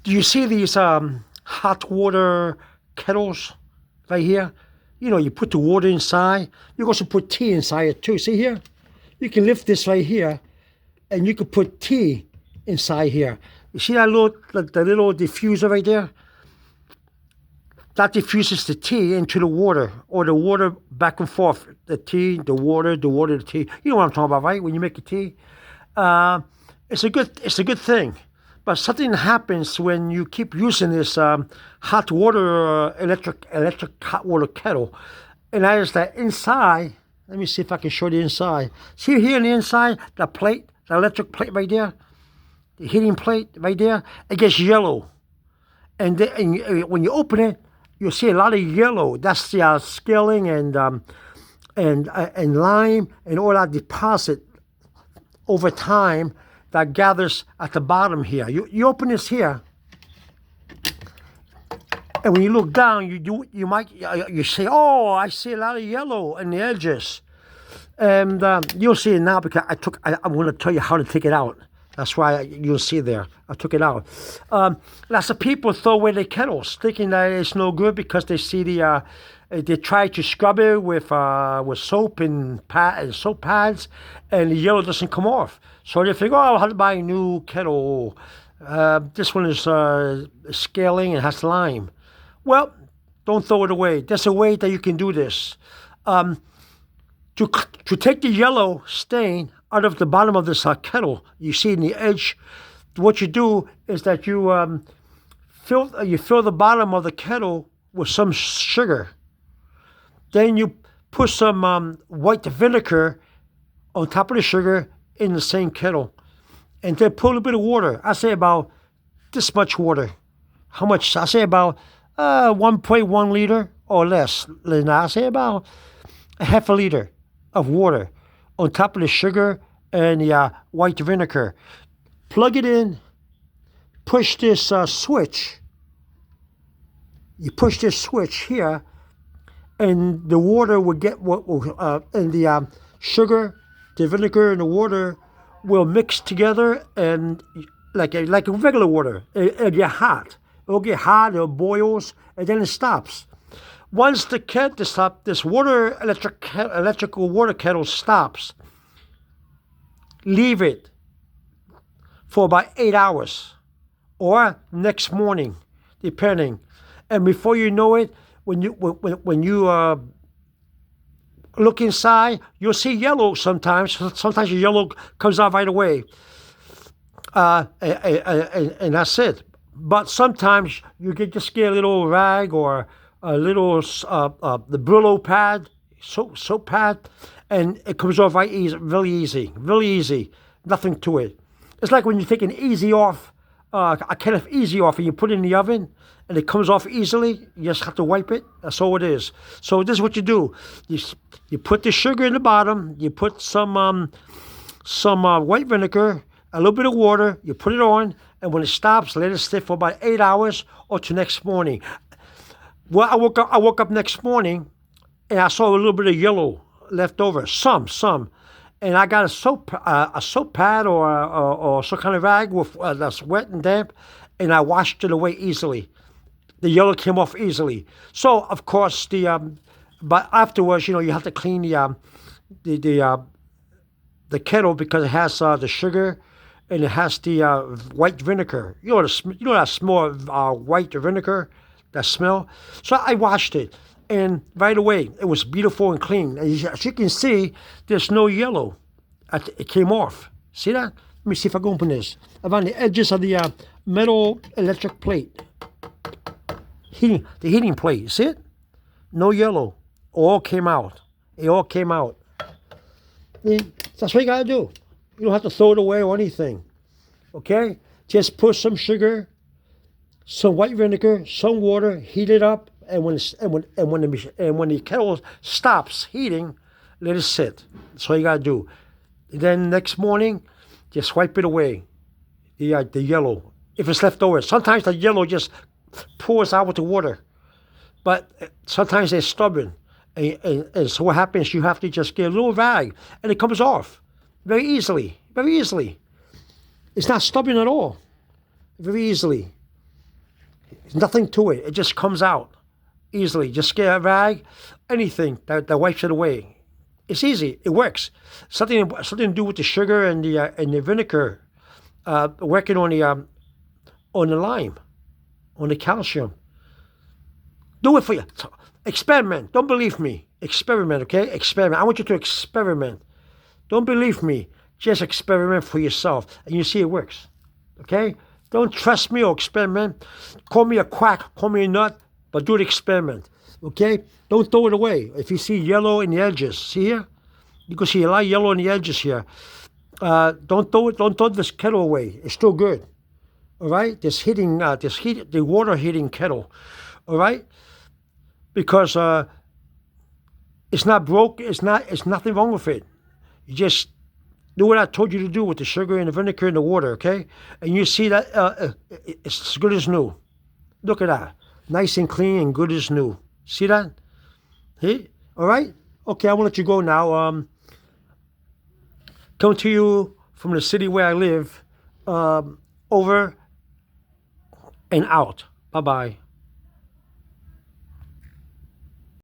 Do you see these hot water kettles right here? You know, you put the water inside. You can also put tea inside it too. See here? You can lift this right here, and you can put tea inside here. You see that little, the little diffuser right there? That diffuses the tea into the water, or the water back and forth. The tea, the water, the tea. You know what I'm talking about, right? When you make a tea, it's a good thing. But something happens when you keep using this hot water, electric hot water kettle, and that is that inside. Let me see if I can show the inside. See here on the inside, the plate, the electric plate right there, the heating plate right there. It gets yellow, and when you open it, you'll see a lot of yellow. That's the scaling and lime and all that deposit over time that gathers at the bottom here. You open this here, and when you look down, you might say, "Oh, I see a lot of yellow in the edges," and you'll see it now because I'm going to tell you how to take it out. That's why you'll see there. I took it out. Lots of people throw away their kettles, thinking that it's no good because they see they try to scrub it with soap and soap pads, and the yellow doesn't come off. So they figure, oh, I'll have to buy a new kettle. This one is scaling and has lime. Well, don't throw it away. There's a way that you can do this. To take the yellow stain out of the bottom of this kettle, you see in the edge, what you do is that you fill the bottom of the kettle with some sugar. Then you put some white vinegar on top of the sugar in the same kettle, and then put a little bit of water. I say about this much water. How much? I say about 1.1 liter or less. I say about a half a liter of water on top of the sugar and the white vinegar. Plug it in. Push this switch. You push this switch here, and the water will get and the sugar, the vinegar, and the water will mix together, and like a regular water. It'll get hot. It'll get hot. It boils, and then it stops. Once this electrical water kettle stops, leave it for about 8 hours, or next morning, depending. And before you know it, when you look inside, you'll see yellow sometimes. Sometimes the yellow comes out right away, and that's it. But sometimes you just get a little rag or a little the Brillo pad, soap pad, and it comes off really easy. Nothing to it. It's like when you take an easy off, a can of easy off, and you put it in the oven, and it comes off easily. You just have to wipe it. That's all it is. So this is what you do. You put the sugar in the bottom. You put some white vinegar, a little bit of water. You put it on, and when it stops, let it sit for about 8 hours or to next morning. Well, I woke up next morning, and I saw a little bit of yellow left over. Some. And I got a soap pad or some kind of rag that's wet and damp, and I washed it away easily. The yellow came off easily. So of course but afterwards, you have to clean the kettle because it has the sugar and it has the white vinegar. You know that smell of white vinegar, that smell. So I washed it. And right away, it was beautiful and clean. As you can see, there's no yellow. It came off. See that? Let me see if I can open this. Around the edges of the metal electric plate. The heating plate. See it? No yellow. All came out. It all came out. That's what you got to do. You don't have to throw it away or anything. Okay? Just put some sugar, some white vinegar, some water, heat it up. And when the kettle stops heating, let it sit. That's all you gotta do. Then next morning, just wipe it away. The yellow, if it's left over. Sometimes the yellow just pours out with the water, but sometimes they're stubborn. And so what happens? You have to just get a little rag, and it comes off very easily. Very easily. It's not stubborn at all. Very easily. There's nothing to it. It just comes out easily. Just get a rag, anything that wipes it away. It's easy. It works. Something to do with the sugar and the vinegar, working on the lime, on the calcium. Do it for you. Experiment. Don't believe me. Experiment, okay? Experiment. I want you to experiment. Don't believe me. Just experiment for yourself, and you see it works. Okay? Don't trust me or experiment. Call me a quack. Call me a nut. But do the experiment. Okay? Don't throw it away. If you see yellow in the edges, see here? You can see a lot of yellow in the edges here. Don't throw it. Don't throw this kettle away. It's still good. All right? The water heating kettle. All right? Because it's not broke. It's nothing wrong with it. You just do what I told you to do with the sugar and the vinegar and the water, okay? And you see that it's as good as new. Look at that. Nice and clean and good as new. See that? Hey? All right? Okay, I'm going to let you go now. Come to you from the city where I live. Over and out. Bye-bye.